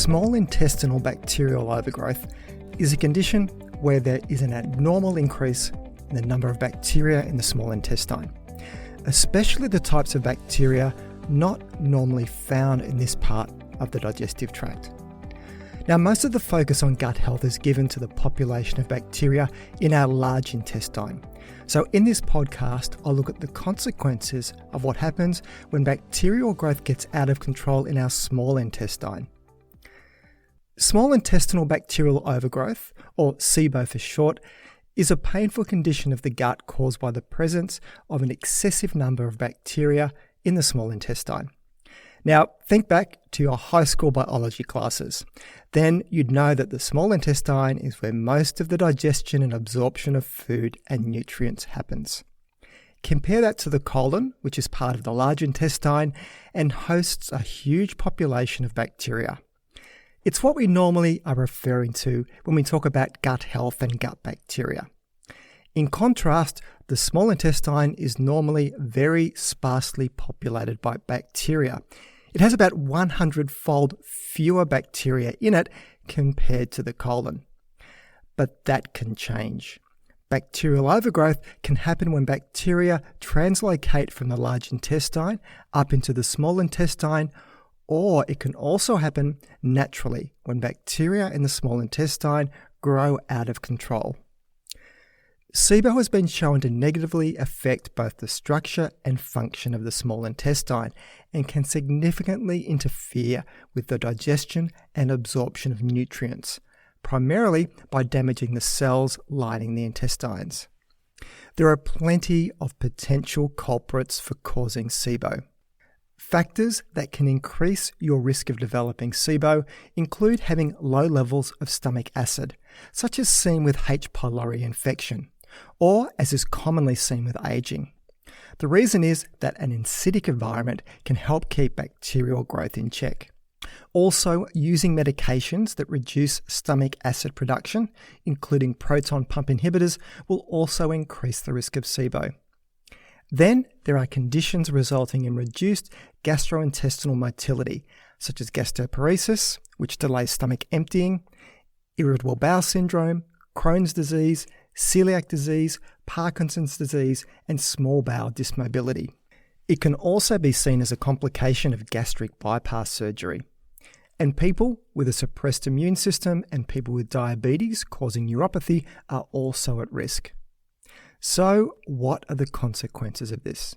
Small intestinal bacterial overgrowth is a condition where there is an abnormal increase in the number of bacteria in the small intestine, especially the types of bacteria not normally found in this part of the digestive tract. Now, most of the focus on gut health is given to the population of bacteria in our large intestine. So in this podcast, I'll look at the consequences of what happens when bacterial growth gets out of control in our small intestine. Small intestinal bacterial overgrowth, or SIBO for short, is a painful condition of the gut caused by the presence of an excessive number of bacteria in the small intestine. Now, think back to your high school biology classes. Then you'd know that the small intestine is where most of the digestion and absorption of food and nutrients happens. Compare that to the colon, which is part of the large intestine and hosts a huge population of bacteria. It's what we normally are referring to when we talk about gut health and gut bacteria. In contrast, the small intestine is normally very sparsely populated by bacteria. It has about 100-fold fewer bacteria in it compared to the colon. But that can change. Bacterial overgrowth can happen when bacteria translocate from the large intestine up into the small intestine, or it can also happen naturally when bacteria in the small intestine grow out of control. SIBO has been shown to negatively affect both the structure and function of the small intestine and can significantly interfere with the digestion and absorption of nutrients, primarily by damaging the cells lining the intestines. There are plenty of potential culprits for causing SIBO. Factors that can increase your risk of developing SIBO include having low levels of stomach acid, such as seen with H. pylori infection, or as is commonly seen with aging. The reason is that an acidic environment can help keep bacterial growth in check. Also, using medications that reduce stomach acid production, including proton pump inhibitors, will also increase the risk of SIBO. Then there are conditions resulting in reduced gastrointestinal motility, such as gastroparesis, which delays stomach emptying, irritable bowel syndrome, Crohn's disease, celiac disease, Parkinson's disease, and small bowel dysmotility. It can also be seen as a complication of gastric bypass surgery. And people with a suppressed immune system and people with diabetes causing neuropathy are also at risk. So, what are the consequences of this?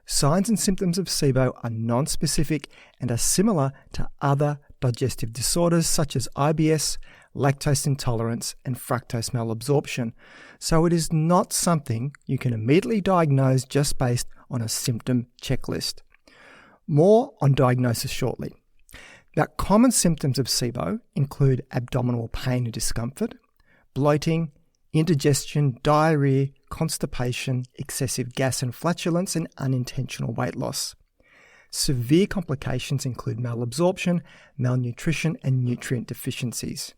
Signs and symptoms of SIBO are non-specific and are similar to other digestive disorders such as IBS, lactose intolerance, and fructose malabsorption. So it is not something you can immediately diagnose just based on a symptom checklist. More on diagnosis shortly. Now, common symptoms of SIBO include abdominal pain and discomfort, bloating, indigestion, diarrhea, constipation, excessive gas and flatulence, and unintentional weight loss. Severe complications include malabsorption, malnutrition, and nutrient deficiencies.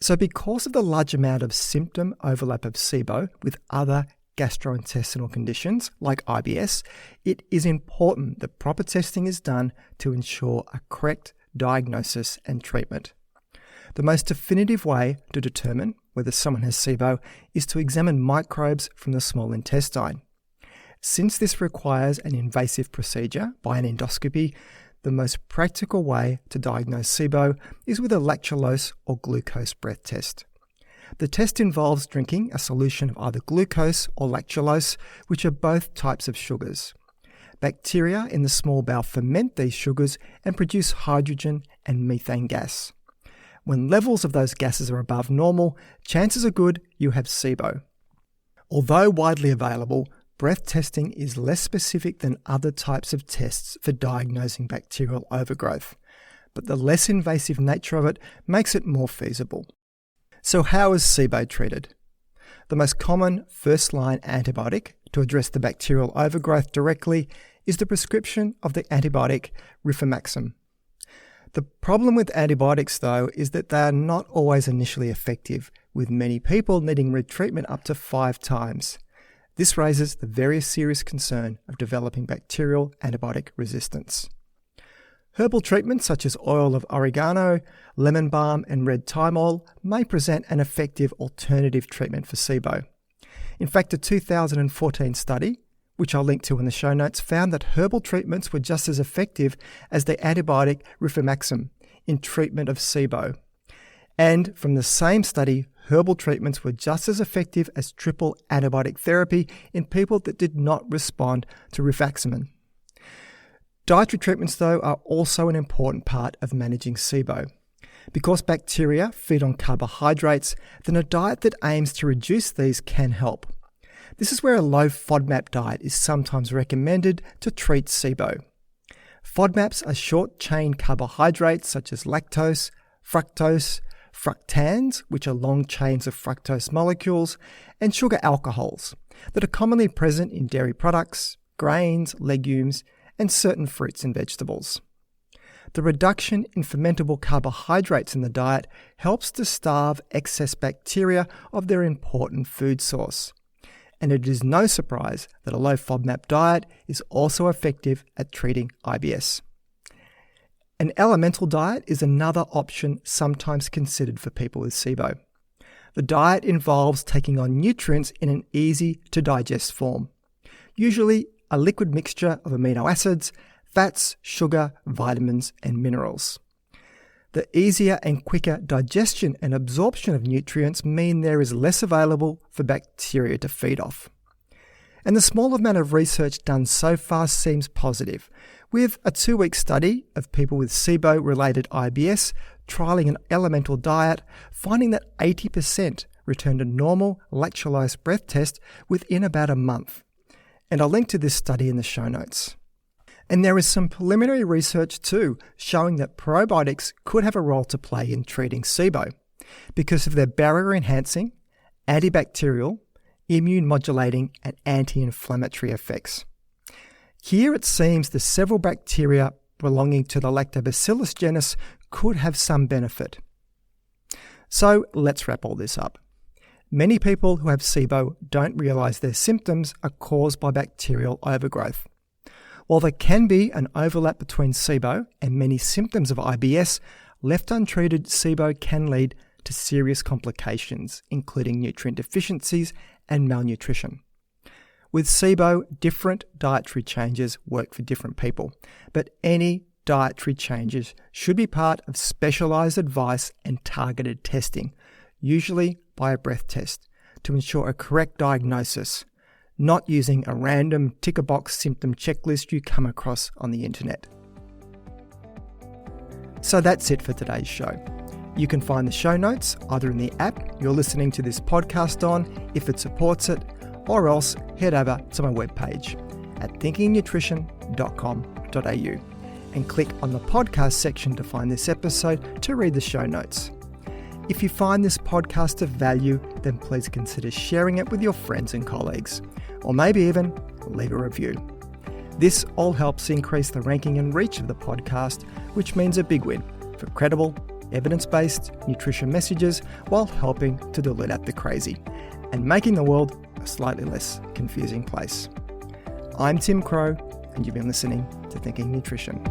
So because of the large amount of symptom overlap of SIBO with other gastrointestinal conditions like IBS, it is important that proper testing is done to ensure a correct diagnosis and treatment. The most definitive way to determine whether someone has SIBO is to examine microbes from the small intestine. Since this requires an invasive procedure by an endoscopy, the most practical way to diagnose SIBO is with a lactulose or glucose breath test. The test involves drinking a solution of either glucose or lactulose, which are both types of sugars. Bacteria in the small bowel ferment these sugars and produce hydrogen and methane gas. When levels of those gases are above normal, chances are good you have SIBO. Although widely available, breath testing is less specific than other types of tests for diagnosing bacterial overgrowth, but the less invasive nature of it makes it more feasible. So how is SIBO treated? The most common first-line antibiotic to address the bacterial overgrowth directly is the prescription of the antibiotic rifaximin. The problem with antibiotics, though, is that they are not always initially effective, with many people needing retreatment up to 5 times. This raises the very serious concern of developing bacterial antibiotic resistance. Herbal treatments such as oil of oregano, lemon balm, and red thyme oil may present an effective alternative treatment for SIBO. In fact, a 2014 study, which I'll link to in the show notes, found that herbal treatments were just as effective as the antibiotic rifaximin in treatment of SIBO. And from the same study, herbal treatments were just as effective as triple antibiotic therapy in people that did not respond to rifaximin. Dietary treatments, though, are also an important part of managing SIBO. Because bacteria feed on carbohydrates, then a diet that aims to reduce these can help. This is where a low FODMAP diet is sometimes recommended to treat SIBO. FODMAPs are short-chain carbohydrates such as lactose, fructose, fructans, which are long chains of fructose molecules, and sugar alcohols that are commonly present in dairy products, grains, legumes, and certain fruits and vegetables. The reduction in fermentable carbohydrates in the diet helps to starve excess bacteria of their important food source. And it is no surprise that a low FODMAP diet is also effective at treating IBS. An elemental diet is another option sometimes considered for people with SIBO. The diet involves taking on nutrients in an easy-to-digest form, usually a liquid mixture of amino acids, fats, sugar, vitamins, and minerals. The easier and quicker digestion and absorption of nutrients mean there is less available for bacteria to feed off. And the small amount of research done so far seems positive, with a 2-week study of people with SIBO-related IBS trialling an elemental diet, finding that 80% returned a normal electrolyte breath test within about a month. And I'll link to this study in the show notes. And there is some preliminary research too showing that probiotics could have a role to play in treating SIBO because of their barrier-enhancing, antibacterial, immune-modulating, and anti-inflammatory effects. Here it seems the several bacteria belonging to the Lactobacillus genus could have some benefit. So let's wrap all this up. Many people who have SIBO don't realise their symptoms are caused by bacterial overgrowth. While there can be an overlap between SIBO and many symptoms of IBS, left untreated SIBO can lead to serious complications, including nutrient deficiencies and malnutrition. With SIBO, different dietary changes work for different people, but any dietary changes should be part of specialised advice and targeted testing, usually by a breath test, to ensure a correct diagnosis, not using a random tick-a-box symptom checklist you come across on the internet. So that's it for today's show. You can find the show notes either in the app you're listening to this podcast on, if it supports it, or else head over to my webpage at thinkingnutrition.com.au and click on the podcast section to find this episode to read the show notes. If you find this podcast of value, then please consider sharing it with your friends and colleagues, or maybe even leave a review. This all helps increase the ranking and reach of the podcast, which means a big win for credible, evidence-based nutrition messages while helping to dilute out the crazy and making the world a slightly less confusing place. I'm Tim Crow, and you've been listening to Thinking Nutrition.